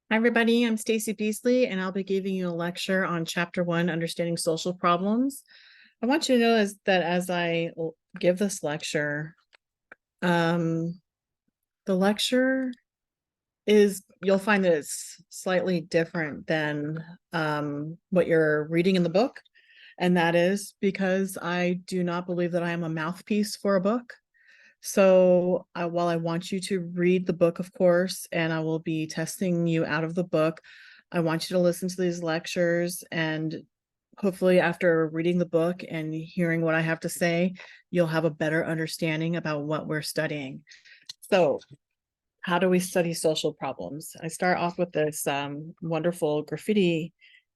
Hi, everybody. I'm Stacy Beasley, and I'll be giving you a lecture on Chapter 1, Understanding Social Problems. I want you to know that as I give this lecture, the lecture you'll find that it's slightly different than what you're reading in the book. And that is because I do not believe that I am a mouthpiece for a book. So while I want you to read the book, of course, and I will be testing you out of the book, I want you to listen to these lectures, and hopefully after reading the book and hearing what I have to say, you'll have a better understanding about what we're studying. So how do we study social problems? I start off with this wonderful graffiti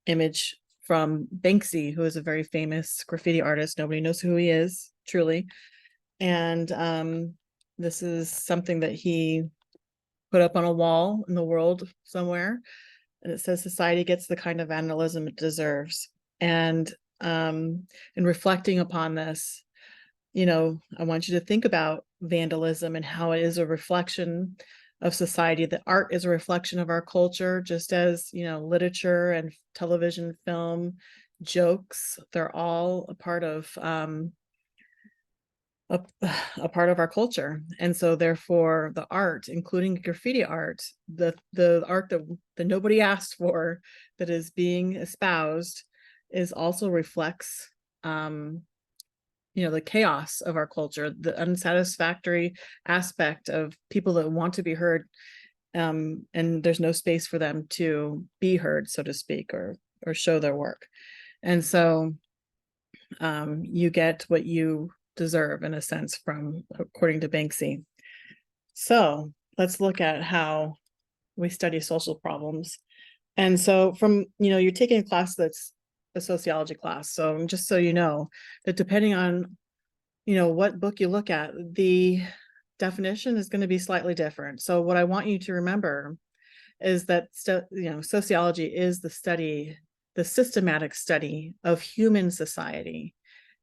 image from Banksy, who is a very famous graffiti artist. Nobody knows who he is, truly. And this is something that he put up on a wall in the world somewhere. And it says, society gets the kind of vandalism it deserves. And in reflecting upon this, I want you to think about vandalism and how it is a reflection of society. That art is a reflection of our culture, just as, literature and television, film, jokes, they're all a part of a part of our culture. And so therefore the art, including graffiti art, the art that nobody asked for, that is being espoused, is also reflects the chaos of our culture, the unsatisfactory aspect of people that want to be heard, and there's no space for them to be heard, so to speak, or show their work. And so you get what you deserve, in a sense, from according to Banksy. So let's look at how we study social problems. And so you're taking a class that's a sociology class. So just so you know, that depending on, what book you look at, the definition is going to be slightly different. So what I want you to remember is that, sociology is the systematic study of human society.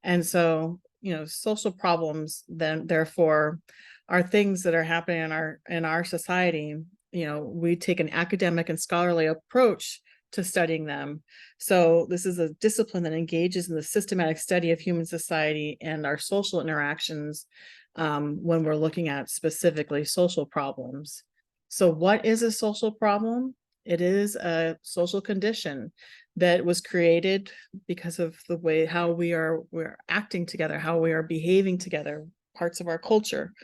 And so, social problems then therefore are things that are happening in our society. We take an academic and scholarly approach to studying them. So this is a discipline that engages in the systematic study of human society and our social interactions, when we're looking at specifically social problems. So what is a social problem? It is a social condition that was created because of the way how we're acting together, how we are behaving together, parts of our culture.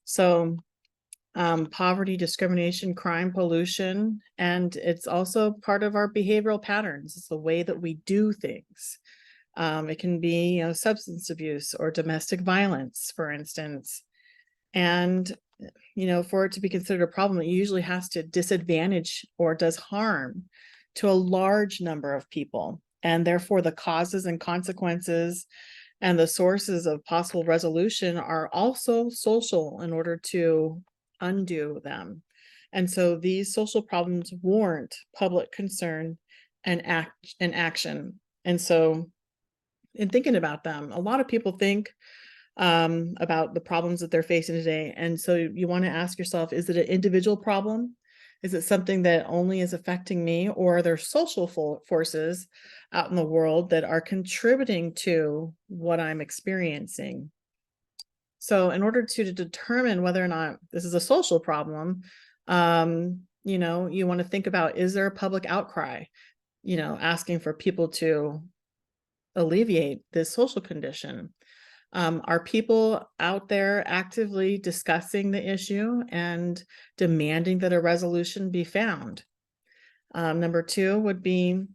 So poverty, discrimination, crime, pollution, and it's also part of our behavioral patterns. It's the way that we do things. It can be, substance abuse or domestic violence, for instance. And, for it to be considered a problem, it usually has to disadvantage or does harm to a large number of people. And therefore, the causes and consequences and the sources of possible resolution are also social in order to undo them. And so these social problems warrant public concern and action. And so in thinking about them, a lot of people think about the problems that they're facing today. And so you want to ask yourself, is it an individual problem? Is it something that only is affecting me, or are there social forces out in the world that are contributing to what I'm experiencing? So in order to determine whether or not this is a social problem, you want to think about, is there a public outcry, asking for people to alleviate this social condition? Are people out there actively discussing the issue and demanding that a resolution be found? Number two would be,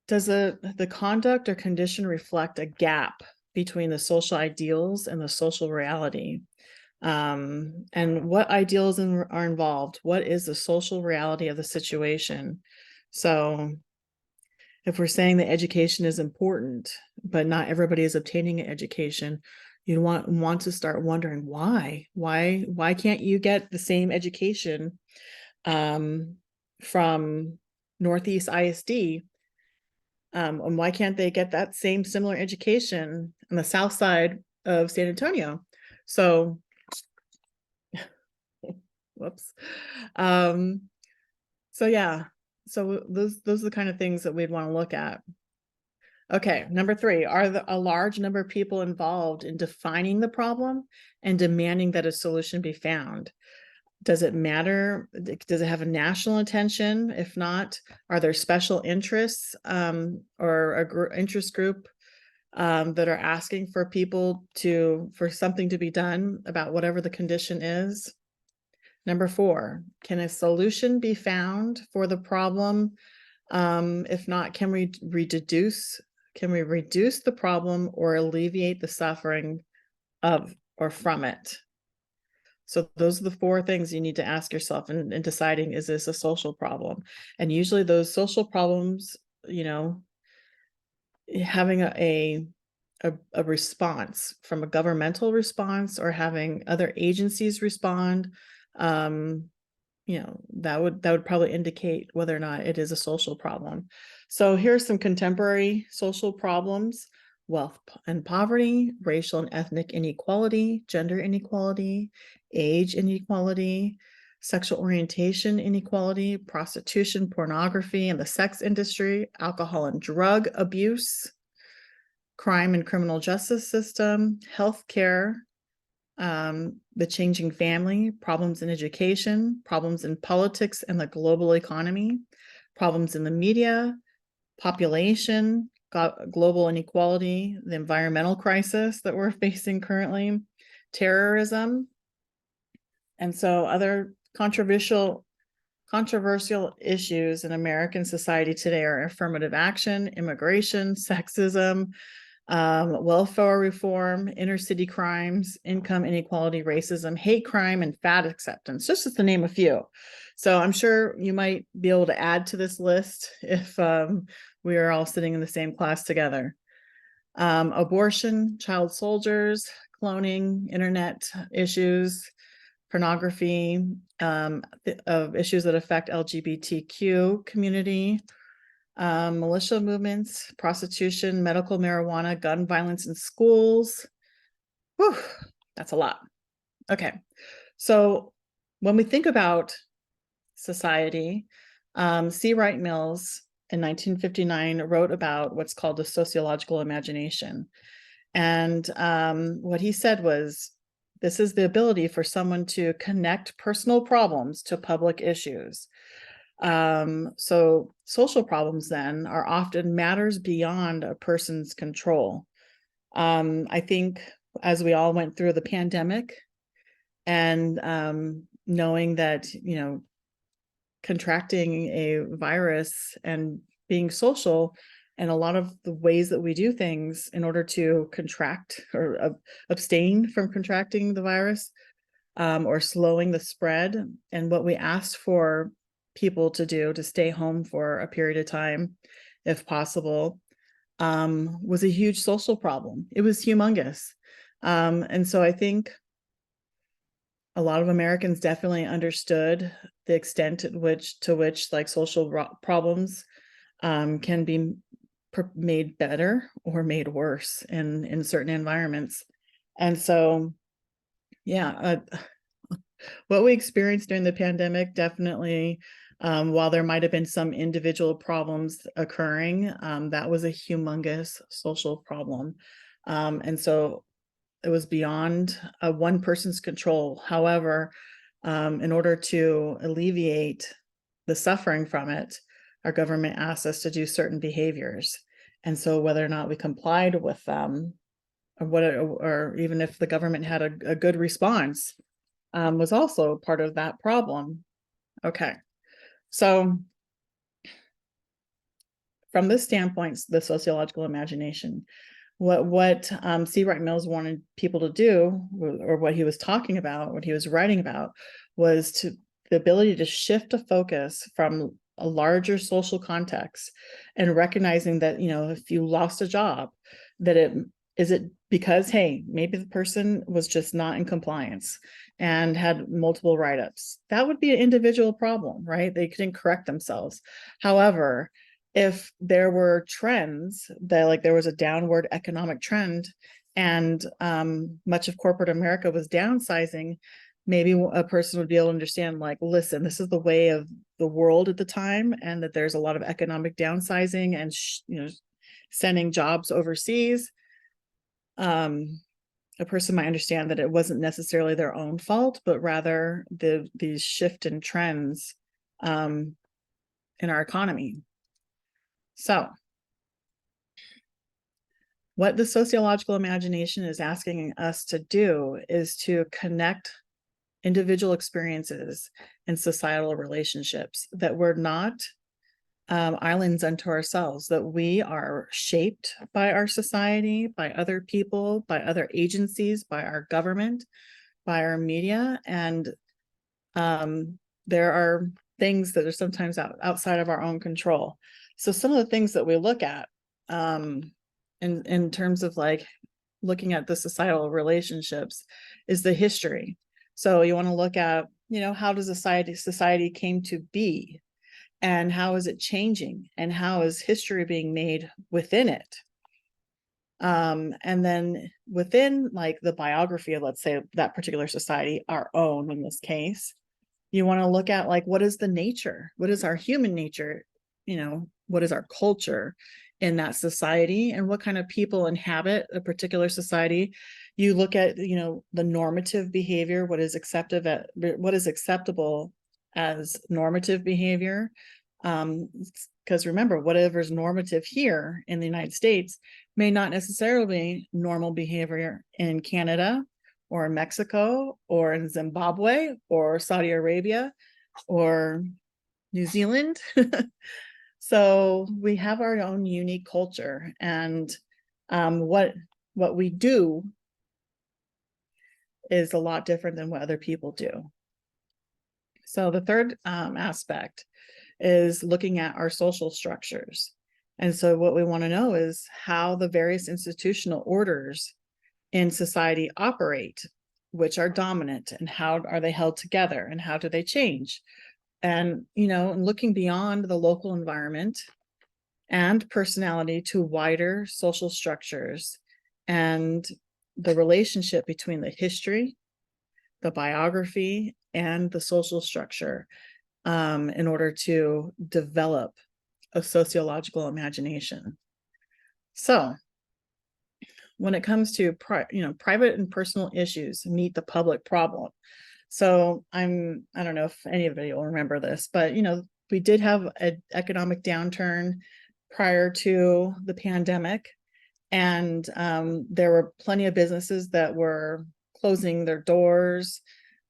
does the conduct or condition reflect a gap between the social ideals and the social reality? And what ideals are involved? What is the social reality of the situation? So if we're saying that education is important, but not everybody is obtaining an education, you want to start wondering why can't you get the same education from Northeast ISD, and why can't they get that same similar education on the south side of San Antonio? So whoops. So yeah, so those are the kind of things that we'd want to look at. Okay, number 3, are a large number of people involved in defining the problem and demanding that a solution be found? Does it matter? Does it have a national attention? If not, are there special interests or interest group that are asking for people for something to be done about whatever the condition is? Number 4, can a solution be found for the problem? If not, can we reduce the problem or alleviate the suffering of or from it? So those are the 4 things you need to ask yourself in deciding, is this a social problem? And usually those social problems, you know, having a response from a governmental response or having other agencies respond, um, that would probably indicate whether or not it is a social problem. So here's some contemporary social problems: wealth and poverty, racial and ethnic inequality, gender inequality, age inequality, sexual orientation inequality, prostitution, pornography, and the sex industry, alcohol and drug abuse, crime and criminal justice system, healthcare, the changing family, problems in education, problems in politics and the global economy, problems in the media, population, global inequality, the environmental crisis that we're facing currently, terrorism. And so other controversial issues in American society today are affirmative action, immigration, sexism, welfare reform, inner city crimes, income inequality, racism, hate crime, and fat acceptance, just to name a few. So I'm sure you might be able to add to this list if we are all sitting in the same class together. Abortion, child soldiers, cloning, internet issues, pornography, of issues that affect LGBTQ community, militia movements, prostitution, medical marijuana, gun violence in schools. Whew, that's a lot. Okay, so when we think about society, C. Wright Mills in 1959 wrote about what's called the sociological imagination. And what he said was, this is the ability for someone to connect personal problems to public issues. So social problems then are often matters beyond a person's control. I think as we all went through the pandemic and knowing that, contracting a virus and being social and a lot of the ways that we do things in order to contract or abstain from contracting the virus, or slowing the spread, and what we asked for people to do to stay home for a period of time, if possible, was a huge social problem. It was humongous. And so I think a lot of Americans definitely understood the extent to which like social problems can be made better or made worse in certain environments. And so, yeah, what we experienced during the pandemic definitely, while there might have been some individual problems occurring, that was a humongous social problem. And so it was beyond one person's control. However, in order to alleviate the suffering from it, our government asked us to do certain behaviors. And so whether or not we complied with them, or even if the government had a good response, was also part of that problem. Okay, so from this standpoint, the sociological imagination, what C. Wright Mills wanted people to do, or what he was talking about, what he was writing about, was the ability to shift a focus from a larger social context and recognizing that, if you lost a job, that it because, hey, maybe the person was just not in compliance and had multiple write-ups. That would be an individual problem, right? They couldn't correct themselves. However, if there were trends that, like, there was a downward economic trend and much of corporate America was downsizing, maybe a person would be able to understand, like, listen, this is the way of the world at the time, and that there's a lot of economic downsizing and sending jobs overseas. A person might understand that it wasn't necessarily their own fault, but rather these shift in trends in our economy. So what the sociological imagination is asking us to do is to connect individual experiences and societal relationships, that we're not islands unto ourselves, that we are shaped by our society, by other people, by other agencies, by our government, by our media. And there are things that are sometimes outside of our own control. So some of the things that we look at in terms of like looking at the societal relationships is the history. So you want to look at, how does society came to be, and how is it changing, and how is history being made within it? And then within like the biography of, let's say, that particular society, our own in this case, you want to look at like, what is the nature? What is our human nature? What is our culture in that society, and what kind of people inhabit a particular society? You look at, the normative behavior, what is acceptable as normative behavior. Because remember, whatever's normative here in the United States may not necessarily be normal behavior in Canada or in Mexico or in Zimbabwe or Saudi Arabia or New Zealand. So we have our own unique culture, and what we do is a lot different than what other people do. So the third aspect is looking at our social structures. And so what we want to know is how the various institutional orders in society operate, which are dominant, and how are they held together, and how do they change? And, looking beyond the local environment and personality to wider social structures and the relationship between the history, the biography, and the social structure in order to develop a sociological imagination. So when it comes to private and personal issues meet the public problem. So I don't know if anybody will remember this, but we did have an economic downturn prior to the pandemic, and there were plenty of businesses that were closing their doors,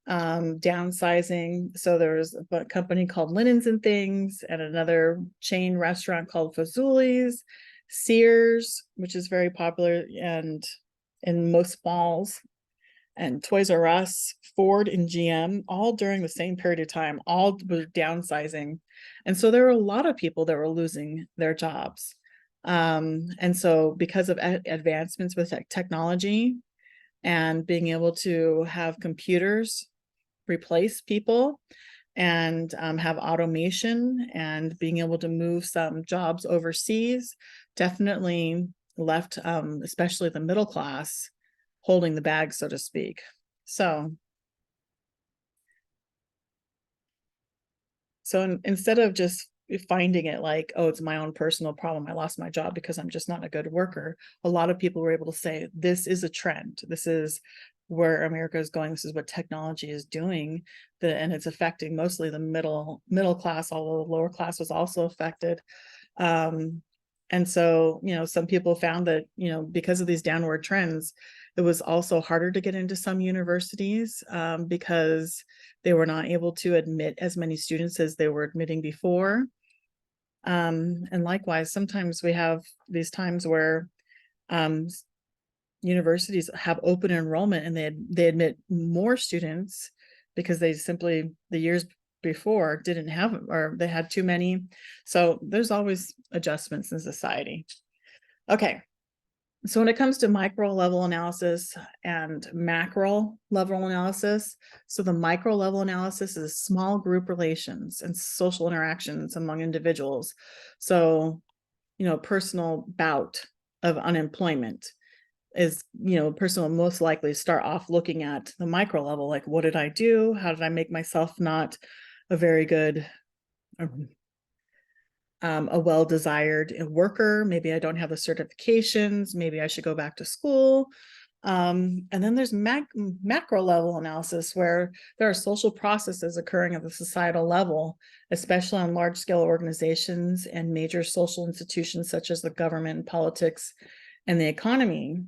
downsizing. So there was a company called Linens and Things, and another chain restaurant called Fazoli's, Sears, which is very popular and in most malls, and Toys R Us, Ford, and GM, all during the same period of time, all were downsizing. And so there were a lot of people that were losing their jobs. And so because of advancements with technology and being able to have computers replace people, and have automation, and being able to move some jobs overseas, definitely left especially the middle class holding the bag, so to speak. So instead of just finding it like, oh, it's my own personal problem, I lost my job because I'm just not a good worker, a lot of people were able to say, this is a trend, this is where America is going, this is what technology is doing, and it's affecting mostly the middle class, although the lower class was also affected. And so, some people found that, because of these downward trends, it was also harder to get into some universities because they were not able to admit as many students as they were admitting before. And likewise, sometimes we have these times where universities have open enrollment and they admit more students because they simply, the years before, didn't have, or they had too many. So there's always adjustments in society. Okay. So when it comes to micro level analysis and macro level analysis, so the micro level analysis is small group relations and social interactions among individuals. So, personal bout of unemployment, is, a person will most likely start off looking at the micro level, like, what did I do? How did I make myself not a very good, a well-desired worker? Maybe I don't have the certifications. Maybe I should go back to school. And then there's macro level analysis, where there are social processes occurring at the societal level, especially on large scale organizations and major social institutions such as the government, politics, and the economy.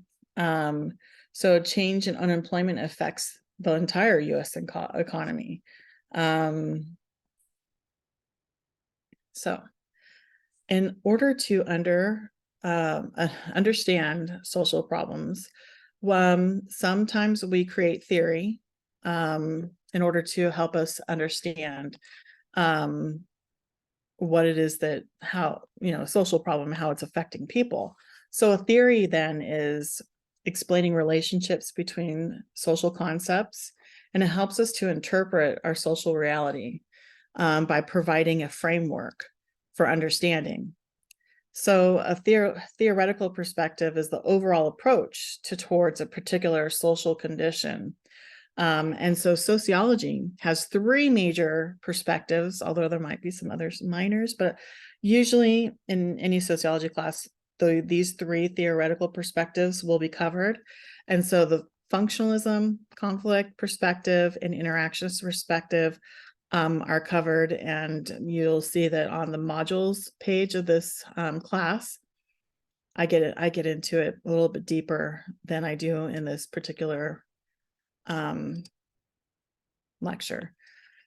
So change in unemployment affects the entire US economy. So in order to understand social problems, sometimes we create theory in order to help us understand what it is that, how, social problem, how it's affecting people. So a theory then is explaining relationships between social concepts, and it helps us to interpret our social reality by providing a framework for understanding. So a theoretical perspective is the overall approach towards a particular social condition. And so sociology has three major perspectives, although there might be some others minors, but usually in any sociology class, these three theoretical perspectives will be covered. And so the functionalism, conflict perspective, and interactions perspective are covered, and you'll see that on the modules page of this class. I get into it a little bit deeper than I do in this particular lecture.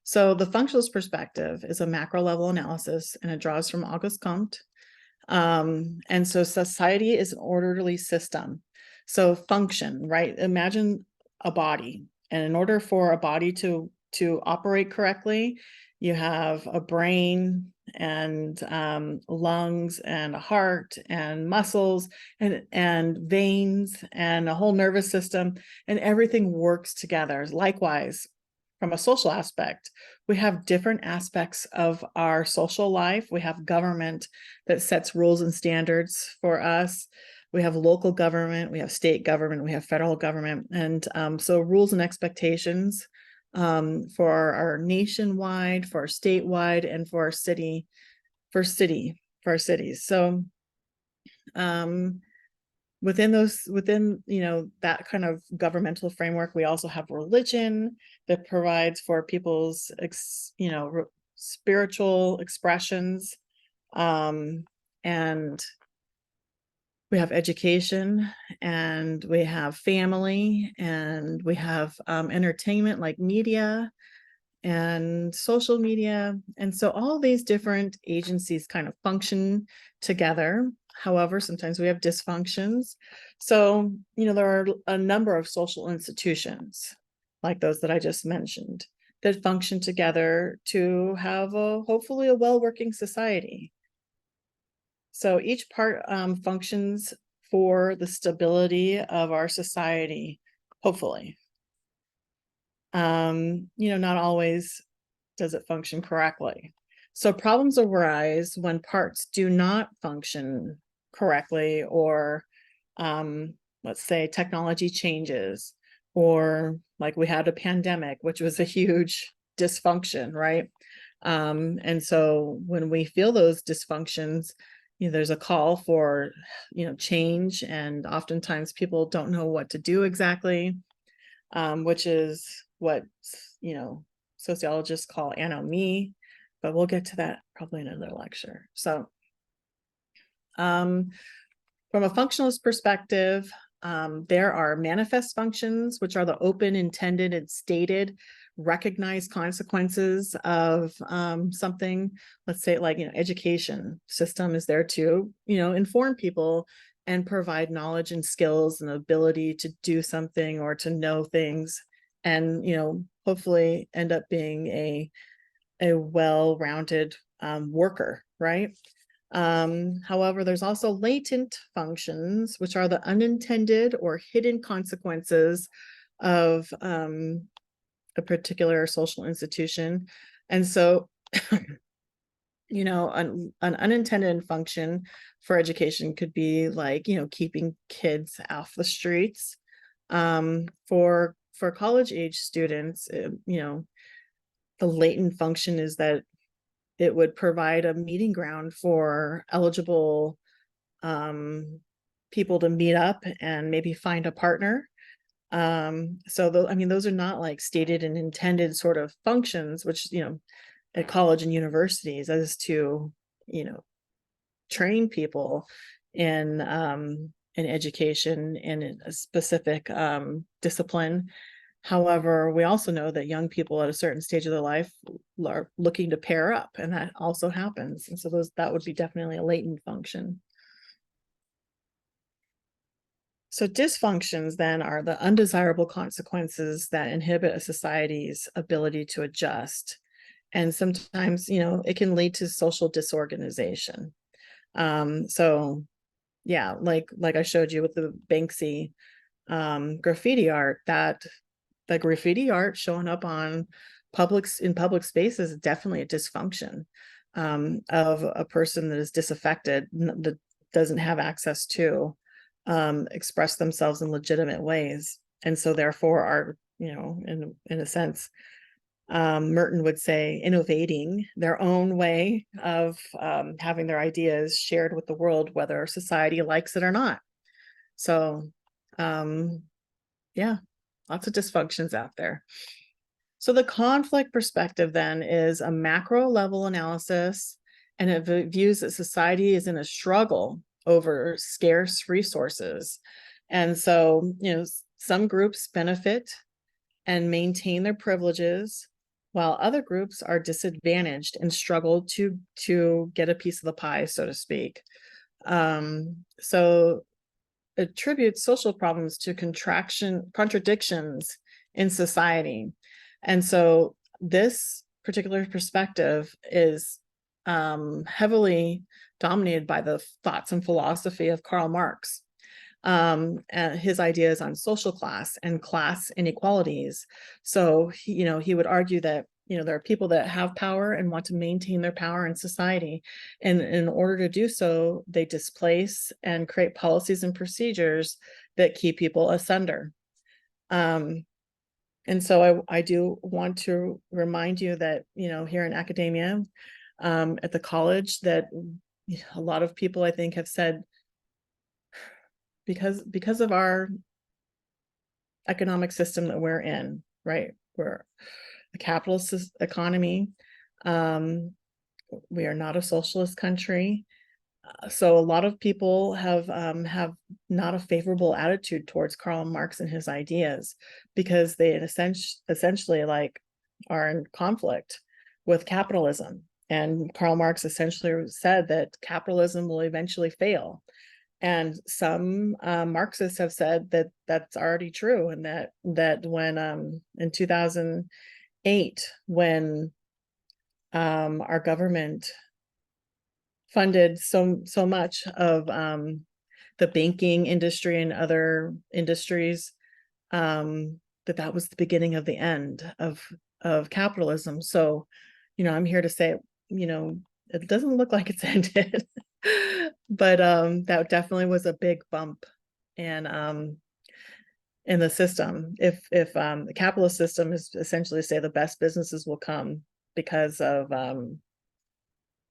So the functionalist perspective is a macro level analysis, and it draws from Auguste Comte. And so society is an orderly system. So function, right? Imagine a body, and in order for a body to operate correctly, you have a brain and lungs and a heart and muscles and veins and a whole nervous system, and everything works together. Likewise, from a social aspect, we have different aspects of our social life. We have government that sets rules and standards for us. We have local government, we have state government, we have federal government. And so rules and expectations for our nationwide, for our statewide, and for our cities. So within that kind of governmental framework, we also have religion that provides for people's spiritual expressions, and we have education, and we have family, and we have entertainment like media and social media. And so all these different agencies kind of function together. However, sometimes we have dysfunctions. So, there are a number of social institutions like those that I just mentioned that function together to have hopefully a well-working society. So each part functions for the stability of our society, hopefully. Not always does it function correctly. So problems arise when parts do not function correctly, or let's say technology changes, or like we had a pandemic, which was a huge dysfunction, right? And so when we feel those dysfunctions, there's a call for, change, and oftentimes people don't know what to do exactly, which is what, sociologists call anomie, but we'll get to that probably in another lecture. So from a functionalist perspective, there are manifest functions, which are the open, intended, and stated recognized consequences of something. Let's say, like, education system is there to, inform people and provide knowledge and skills and ability to do something or to know things, and hopefully end up being a well-rounded worker, right? However, there's also latent functions, which are the unintended or hidden consequences of a particular social institution. And so an unintended function for education could be like, keeping kids off the streets. For college age students, the latent function is that it would provide a meeting ground for eligible people to meet up and maybe find a partner. Those are not like stated and intended sort of functions, which, at college and universities, as to, train people in education in a specific discipline. However, we also know that young people at a certain stage of their life are looking to pair up, and that also happens. And so that would be definitely a latent function. So dysfunctions then are the undesirable consequences that inhibit a society's ability to adjust. And sometimes, it can lead to social disorganization. So yeah, like I showed you with the Banksy graffiti art, that the graffiti art showing up on public spaces is definitely a dysfunction of a person that is disaffected, that doesn't have access to express themselves in legitimate ways, and so therefore are, in a sense, Merton would say, innovating their own way of having their ideas shared with the world, whether society likes it or not. So yeah, lots of dysfunctions out there. So the conflict perspective then is a macro level analysis, and it views that society is in a struggle over scarce resources. And so, some groups benefit and maintain their privileges, while other groups are disadvantaged and struggle to get a piece of the pie, so to speak. So attributes social problems to contradictions in society. And so this particular perspective is heavily dominated by the thoughts and philosophy of Karl Marx. And his ideas on social class and class inequalities. So, he would argue that, there are people that have power and want to maintain their power in society. And in order to do so, they displace and create policies and procedures that keep people asunder. And so I do want to remind you that, here in academia, at the college, that a lot of people, I think, have said, because of our economic system that we're in, right? We're a capitalist economy. We are not a socialist country. So a lot of people have not a favorable attitude towards Karl Marx and his ideas, because they essentially like are in conflict with capitalism. And Karl Marx essentially said that capitalism will eventually fail. And some Marxists have said that that's already true, and that when in 2008, when our government funded so much of the banking industry and other industries, that was the beginning of the end of capitalism. So, I'm here to say, it doesn't look like it's ended. But that definitely was a big bump in the system. If the capitalist system is essentially to say the best businesses will come because of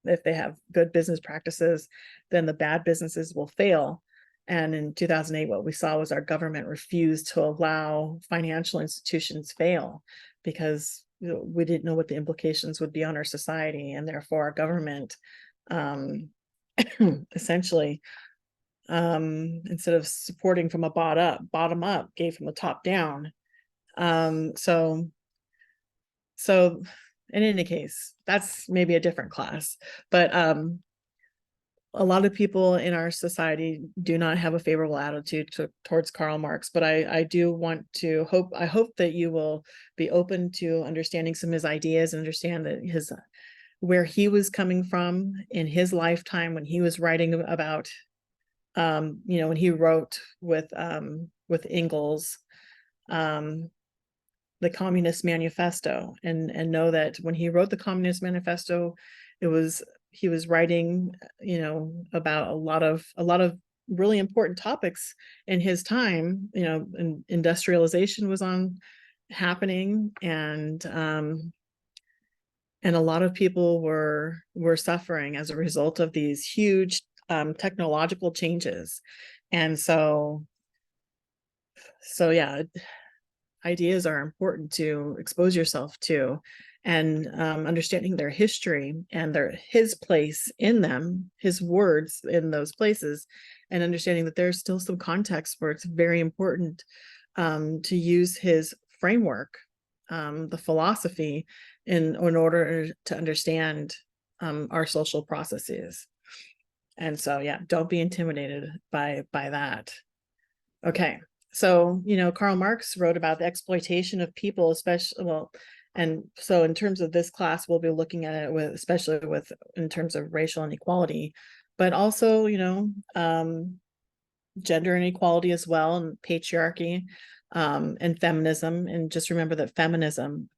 if they have good business practices, then the bad businesses will fail. And in 2008, what we saw was our government refused to allow financial institutions fail, because we didn't know what the implications would be on our society, and therefore our government essentially, instead of supporting from a bottom up, gave from the top down. So in any case, that's maybe a different class, but a lot of people in our society do not have a favorable attitude towards Karl Marx. But I do want to hope that you will be open to understanding some of his ideas and understand that where he was coming from in his lifetime, when he was writing about, when he wrote with Engels, the Communist Manifesto, and know that when he wrote the Communist Manifesto, it was he was writing, you know, about a lot of really important topics in his time, you know, and industrialization was happening, and a lot of people were suffering as a result of these huge technological changes. And so yeah, ideas are important to expose yourself to, and understanding their history and his place in them, his words in those places, and understanding that there's still some context where it's very important to use his framework, the philosophy, in order to understand our social processes. And so, yeah, don't be intimidated by that. Okay. So, you know, Karl Marx wrote about the exploitation of people, especially, well, and so in terms of this class, we'll be looking at it especially in terms of racial inequality, but also, you know, gender inequality as well, and patriarchy, and feminism. And just remember that feminism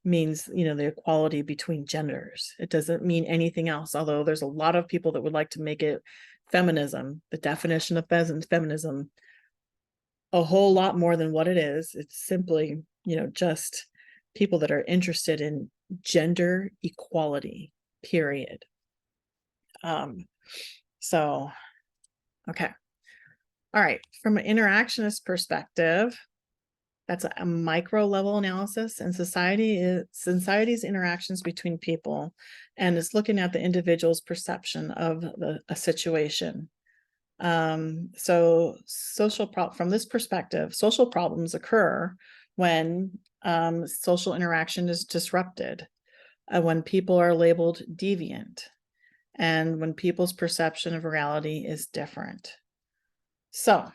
means, you know, the equality between genders. It doesn't mean anything else, although there's a lot of people that would like to make it feminism, the definition of feminism, a whole lot more than what it is. It's simply, you know, just people that are interested in gender equality, period. So, okay. All right. From an interactionist perspective, that's a micro level analysis, and society's interactions between people, and it's looking at the individual's perception of a situation. So from this perspective, social problems occur when social interaction is disrupted, when people are labeled deviant, and when people's perception of reality is different. So,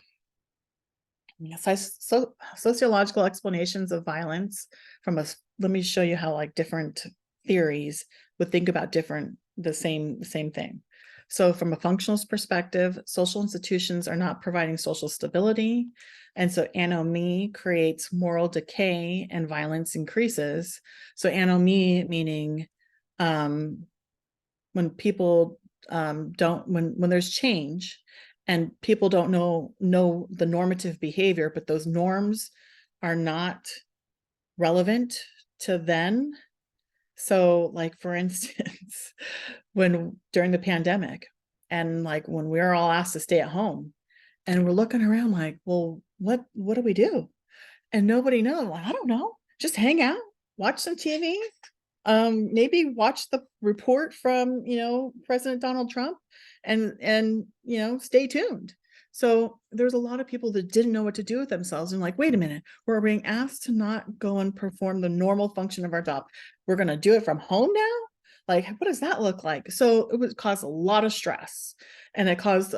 sociological explanations of violence let me show you how like different theories would think about the same thing. So from a functionalist perspective, social institutions are not providing social stability. And so anomie creates moral decay and violence increases. So anomie meaning when people when there's change and people don't know the normative behavior, but those norms are not relevant to then. So like, for instance, during the pandemic, and like when we're all asked to stay at home, and we're looking around like, well, what do we do? And nobody knows. Like, I don't know. Just hang out, watch some TV, maybe watch the report from, you know, President Donald Trump, and you know, stay tuned. So there's a lot of people that didn't know what to do with themselves, and like, wait a minute, we're being asked to not go and perform the normal function of our job. We're going to do it from home now? Like, what does that look like? So it would cause a lot of stress, and it caused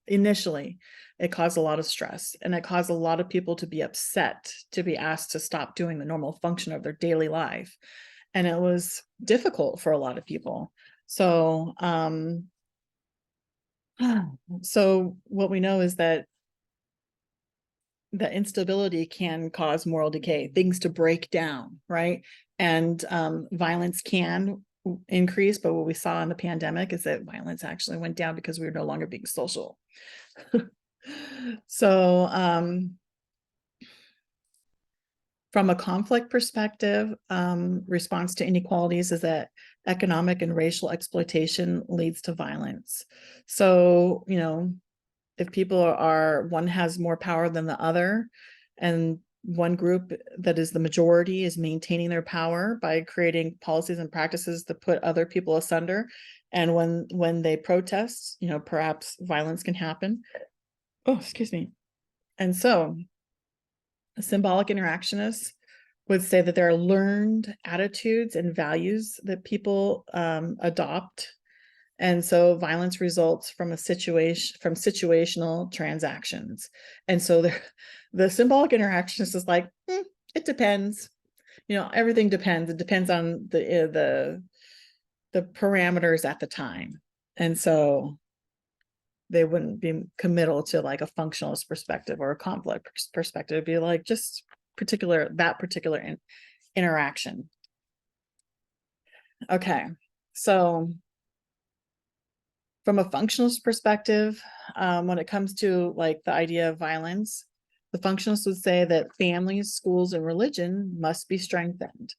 initially it caused a lot of stress, and it caused a lot of people to be upset to be asked to stop doing the normal function of their daily life. And it was difficult for a lot of people. So so what we know is that the instability can cause moral decay, things to break down, right? And violence can increase, but what we saw in the pandemic is that violence actually went down because we were no longer being social. So from a conflict perspective, response to inequalities is that economic and racial exploitation leads to violence. So, you know, if one has more power than the other, and one group that is the majority is maintaining their power by creating policies and practices that put other people asunder, and when they protest, you know, perhaps violence can happen. Oh, excuse me. And so symbolic interactionists would say that there are learned attitudes and values that people adopt. And so violence results from situational transactions. And so the symbolic interactionist is like, it depends. You know, everything depends. It depends on the parameters at the time. And so they wouldn't be committal to like a functionalist perspective or a conflict perspective. It'd be like just that particular interaction. Okay, so from a functionalist perspective, when it comes to like the idea of violence, the functionalists would say that families, schools, and religion must be strengthened.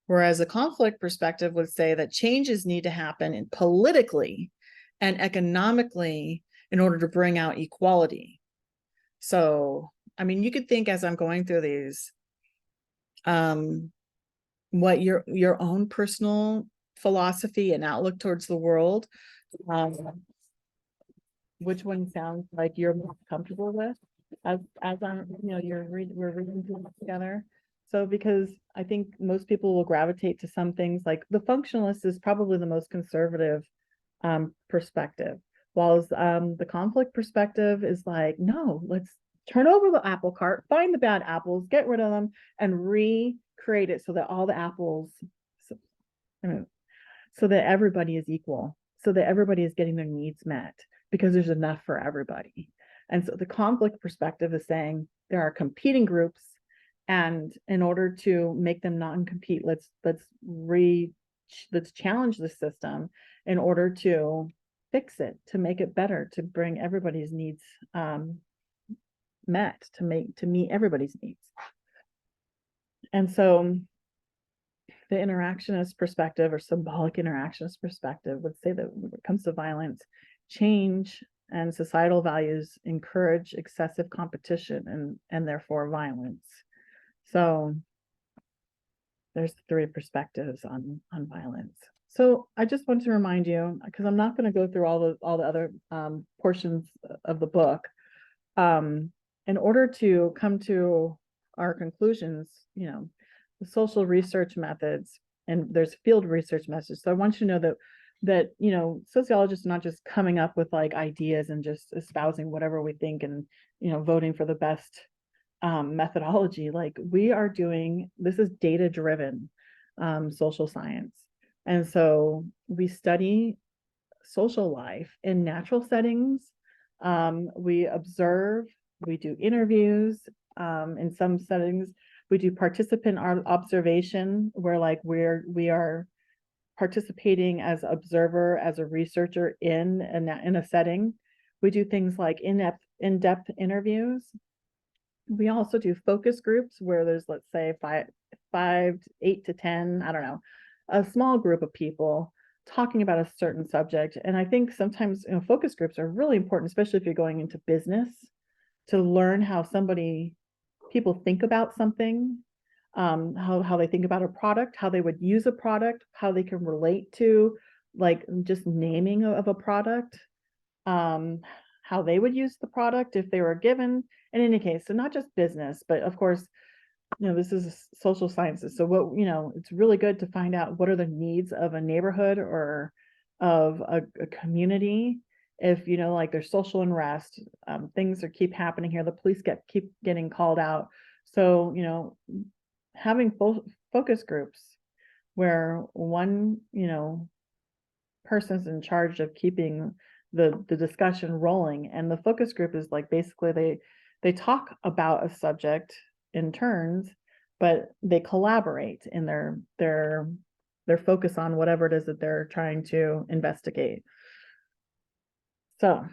Whereas a conflict perspective would say that changes need to happen politically and economically in order to bring out equality. So, I mean, you could think as I'm going through these, what your own personal philosophy and outlook towards the world, which one sounds like you're most comfortable with as I'm, we're reading through this together. So because I think most people will gravitate to some things, like the functionalist is probably the most conservative perspective, while the conflict perspective is like, no, let's turn over the apple cart, find the bad apples, get rid of them, and recreate it so that all the apples, so that everybody is equal, so that everybody is getting their needs met, because there's enough for everybody. And so the conflict perspective is saying there are competing groups, and in order to make them not compete, let's challenge the system in order to fix it, to make it better, to bring everybody's needs met, to meet everybody's needs. And so the interactionist perspective, or symbolic interactionist perspective, would say that when it comes to violence, change and societal values encourage excessive competition and therefore violence. So there's 3 perspectives on violence. So I just want to remind you, because I'm not going to go through all the other portions of the book. In order to come to our conclusions, the social research methods, and there's field research methods. So I want you to know that sociologists are not just coming up with like ideas and just espousing whatever we think and voting for the best methodology. Like, we are doing, this is data driven social science, and so we study social life in natural settings. We observe, we do interviews, in some settings we do participant observation, where like we are participating as observer, as a researcher in a setting. We do things like in-depth interviews. We also do focus groups where there's, let's say, 8 to 10, I don't know, a small group of people talking about a certain subject. And I think sometimes focus groups are really important, especially if you're going into business, to learn how people think about something, how they think about a product, how they would use a product, how they can relate to like just naming of a product, how they would use the product if they were given. In any case, so not just business, but of course, this is social sciences. So what, it's really good to find out what are the needs of a neighborhood or of a community. If like there's social unrest, things keep happening here, the police keep getting called out. So having focus groups where one person's in charge of keeping the discussion rolling, and the focus group is like basically they talk about a subject in turns, but they collaborate in their focus on whatever it is that they're trying to investigate. So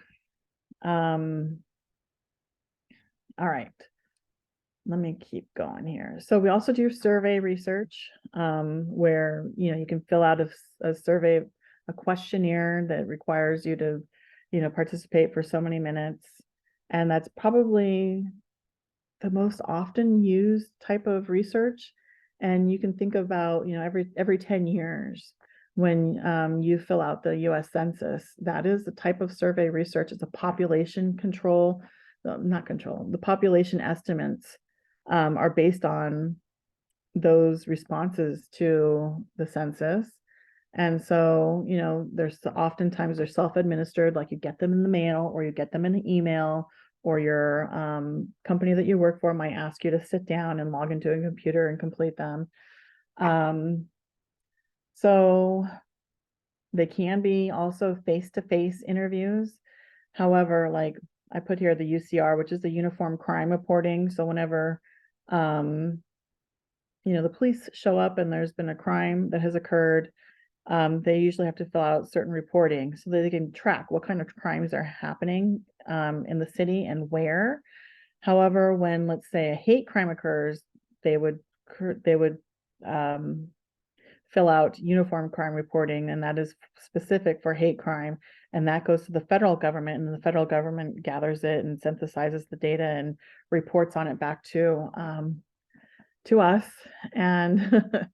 all right, let me keep going here. So we also do survey research, where you can fill out a survey, a questionnaire that requires you to participate for so many minutes, and that's probably the most often used type of research. And you can think about every 10 years when you fill out the US Census, that is the type of survey research. It's a population control, not control, the population estimates are based on those responses to the census. And so, there's oftentimes they're self-administered, like you get them in the mail or you get them in an email, or your company that you work for might ask you to sit down and log into a computer and complete them. So they can be also face-to-face interviews. However, like I put here the UCR, which is the Uniform Crime Reporting. So whenever the police show up and there's been a crime that has occurred, they usually have to fill out certain reporting so that they can track what kind of crimes are happening in the city and where. However, when, let's say, a hate crime occurs, they would um, fill out uniform crime reporting, and that is specific for hate crime. And that goes to the federal government, and the federal government gathers it and synthesizes the data and reports on it back to us. And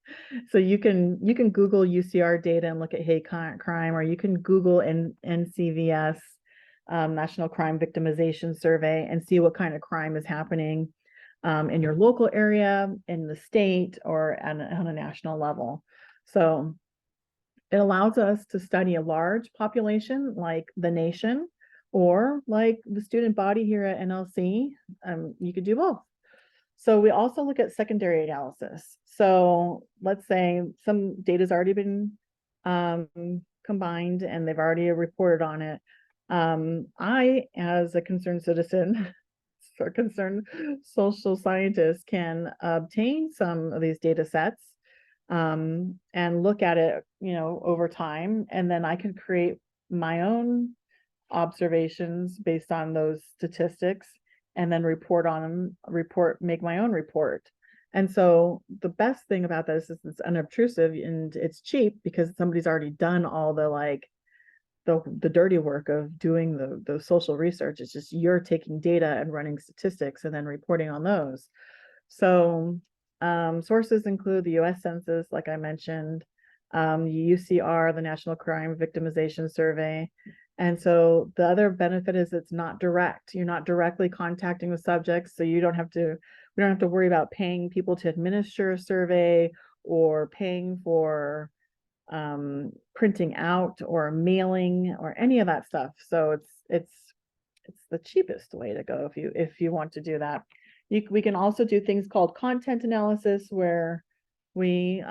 so you can Google UCR data and look at hate crime, or you can Google NCVS, National Crime Victimization Survey, and see what kind of crime is happening in your local area, in the state, or on a national level. So it allows us to study a large population like the nation, or like the student body here at NLC. You could do both. So we also look at secondary analysis. So let's say some data has already been combined and they've already reported on it. I, as a concerned citizen, or concerned social scientist, can obtain some of these data sets and look at it, over time, and then I can create my own observations based on those statistics, and then report on them, make my own report. And so the best thing about this is it's unobtrusive and it's cheap, because somebody's already done all the the dirty work of doing the social research. It's just you're taking data and running statistics and then reporting on those. So sources include the US Census, like I mentioned, UCR, the National Crime Victimization Survey. And so the other benefit is it's not direct. You're not directly contacting the subjects, so we don't have to worry about paying people to administer a survey, or paying for printing out or mailing or any of that stuff. So it's the cheapest way to go if you want to do that. We can also do things called content analysis, where we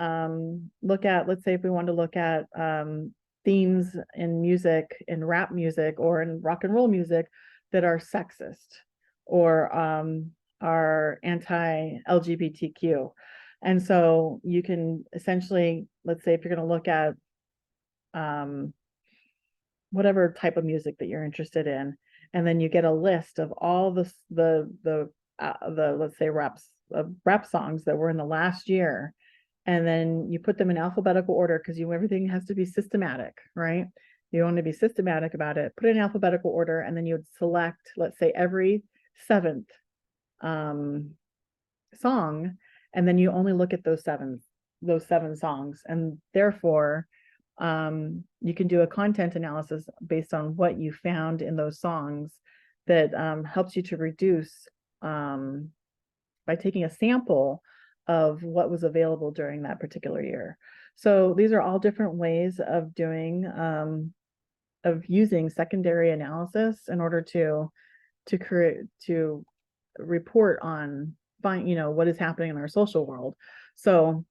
look at, let's say if we want to look at themes in music, in rap music or in rock and roll music, that are sexist or are anti-LGBTQ. And so you can essentially, let's say if you're going to look at whatever type of music that you're interested in, and then you get a list of all the let's say rap songs that were in the last year, and then you put them in alphabetical order, because everything has to be systematic, right? You want to be systematic about it. Put it in alphabetical order, and then you would select, let's say, every seventh song, and then you only look at those seven songs, and therefore you can do a content analysis based on what you found in those songs, that helps you to reduce by taking a sample of what was available during that particular year. So these are all different ways of doing of using secondary analysis in order to report on what is happening in our social world. So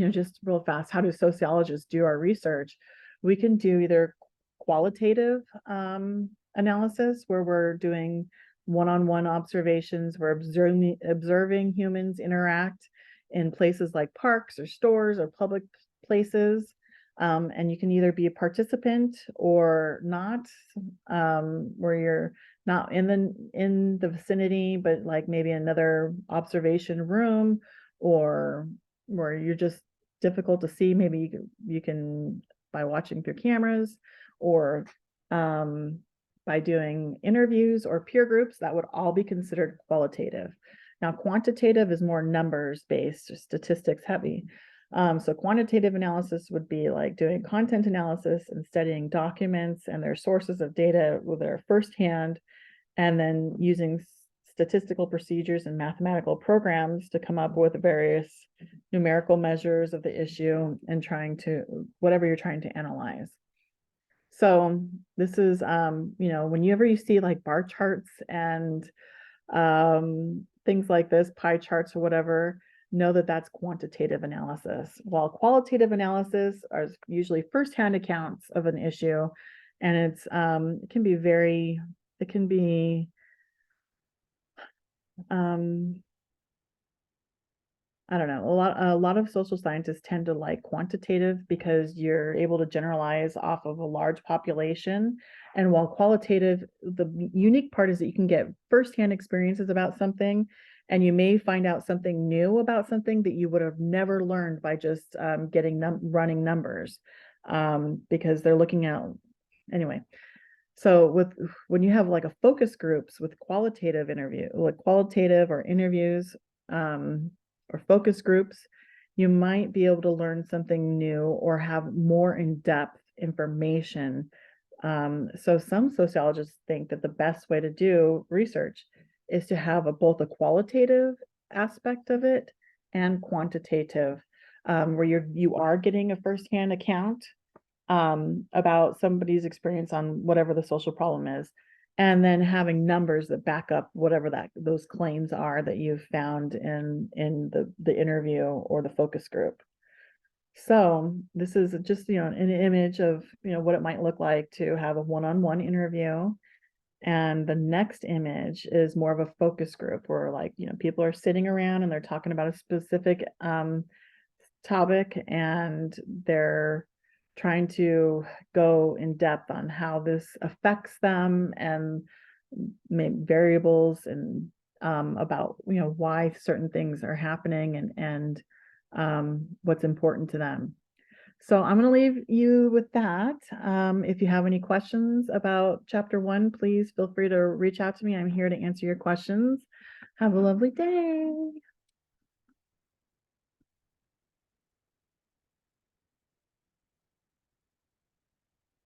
just real fast, how do sociologists do our research? We can do either qualitative analysis, where we're doing one-on-one observations. We're observing humans interact in places like parks or stores or public places. And you can either be a participant or not, where you're not in the vicinity, but like maybe another observation room, or where you're just difficult to see. Maybe you can by watching through cameras, or by doing interviews or peer groups. That would all be considered qualitative. Now, quantitative is more numbers based or statistics heavy. So quantitative analysis would be like doing content analysis and studying documents and their sources of data with their firsthand, and then using statistical procedures and mathematical programs to come up with various numerical measures of the issue and whatever you're trying to analyze. So this is, whenever you see like bar charts and things like this, pie charts or whatever, know that that's quantitative analysis. While qualitative analysis are usually firsthand accounts of an issue, and it can be I don't know, a lot of social scientists tend to like quantitative because you're able to generalize off of a large population. And while qualitative, the unique part is that you can get firsthand experiences about something, and you may find out something new about something that you would have never learned by just getting running numbers, because they're looking at anyway. So when you have like a focus groups with qualitative interview, like qualitative or interviews, or focus groups, you might be able to learn something new or have more in-depth information. So some sociologists think that the best way to do research is to have both a qualitative aspect of it and quantitative, where you are getting a firsthand account about somebody's experience on whatever the social problem is, and then having numbers that back up whatever those claims are that you've found in the interview or the focus group. So this is just, an image of, what it might look like to have a one-on-one interview. And the next image is more of a focus group where, like, people are sitting around and they're talking about a specific topic, and they're trying to go in depth on how this affects them, and variables, and about why certain things are happening, and what's important to them. So I'm going to leave you with that. If you have any questions about chapter 1, please feel free to reach out to me. I'm here to answer your questions. Have a lovely day.